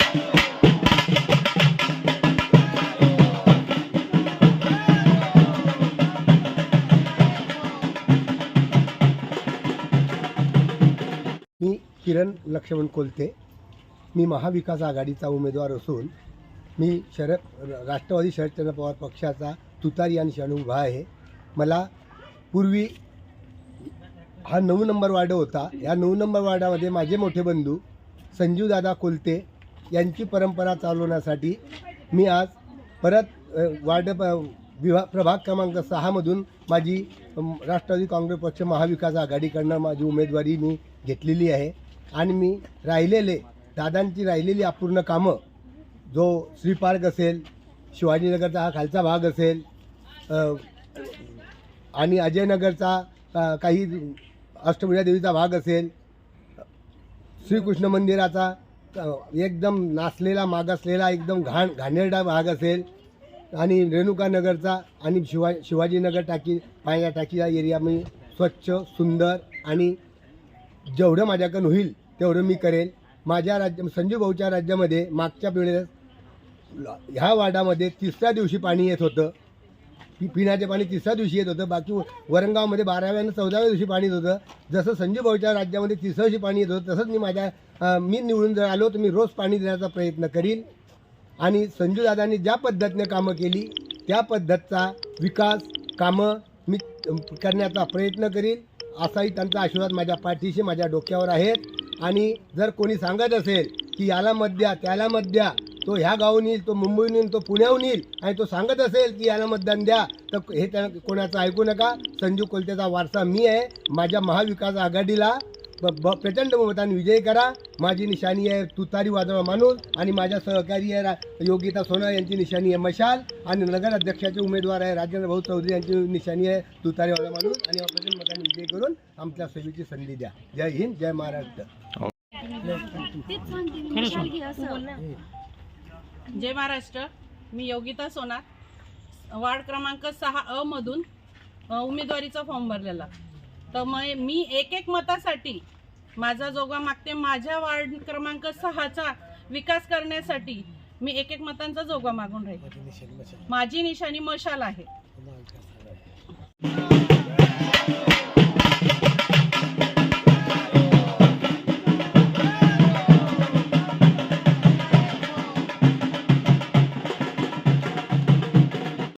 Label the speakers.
Speaker 1: मी किरण लक्ष्मण कोलते, मी महाविकास आघाडीचा उमेदवार असून मी राष्ट्रवादी शरदचंद्र पवार पक्षाचा तुतारी आणि शानू उभा आहे। मला पूर्वी हा 9 नंबर वार्ड होता। या 9 नंबर वार्डामध्ये माझे मोठे बंधू संजूदादा कोलते यांची परंपरा चालवण्यासाठी मी आज परत वार्ड प्रभाग क्रमांक 6 मधून माझी राष्ट्रवादी काँग्रेस पक्ष महाविकास आघाडीकडनं माझी उमेदवारी मी घेतलेली आहे। आणि मी दादांची राहिलेली अपूर्ण कामं, जो श्री पार्क असेल, शिवाजीनगरचा हा खालचा भाग असेल, आणि अजयनगरचा काही अष्टभुजा देवीचा भाग असेल, श्रीकृष्ण मंदिराचा एकदम नासलेला मागासलेला एकदम घाणेरडा भाग असेल, आणि रेणुकानगरचा आणि शिवाजीनगर पाण्याच्या टाकीचा एरिया मी स्वच्छ सुंदर आणि जेवढं माझ्याकडून होईल तेवढं मी करेल। माझ्या संजू भाऊच्या राज्यामध्ये मागच्या वेळेस ह्या वार्डामध्ये 3ऱ्या दिवशी पाणी येत होतं, पिण्याचे पाणी 3ऱ्या दिवशी येत होतं। बाकी वरणगावमध्ये 12व्या आणि 14व्या दिवशी पाणी येत होतं। जसं संजू भाऊच्या राज्यामध्ये 3ऱ्या दिवशी पाणी येत होतं, तसंच मी निवडून जर आलो तर मी रोज पाणी देण्याचा प्रयत्न करीन। आणि संजूदादांनी ज्या पद्धतीने कामं केली त्या पद्धतीचा विकास कामं मी करण्याचा प्रयत्न करीन, असाही त्यांचा आशीर्वाद माझ्या पाठीशी माझ्या डोक्यावर आहेत। आणि जर कोणी सांगत असेल की याला मत द्या त्याला मत द्या, तो ह्या गावून येईल, तो मुंबईहून येईल, तो पुण्याहून येईल, आणि तो सांगत असेल की याला मतदान द्या, तर हे कोणाचं ऐकू नका। संजू कोलतेचा वारसा मी आहे। माझ्या महाविकास आघाडीला प्रचंड बहुमताने विजयी करा। माझी निशाणी आहे तुतारी वाजवणारा माणूस, आणि माझ्या सहकारी आहे योगिता सोना यांची निशाणी आहे मशाल, आणि नगर अध्यक्षाचे उमेदवार आहे राजेंद्र भाऊ चौधरी यांची निशाणी आहे तुतारी वाजवणारा माणूस। आणि प्रचंड मताने विजयी करून आमच्या सेवेची संधी द्या। जय हिंद, जय महाराष्ट्र।
Speaker 2: जय महाराष्ट्र। मी योगिता सोना, वार्ड क्रमांक 6A मधून उमेदवारीचा फॉर्म भरलेला। तर मी एक मतासाठी माझा जोगा मागते। माझ्या वार्ड क्रमांक 6चा विकास करण्यासाठी मी एक मतांचा जोगा मागून राहील। माझी निशाणी मशाल आहे।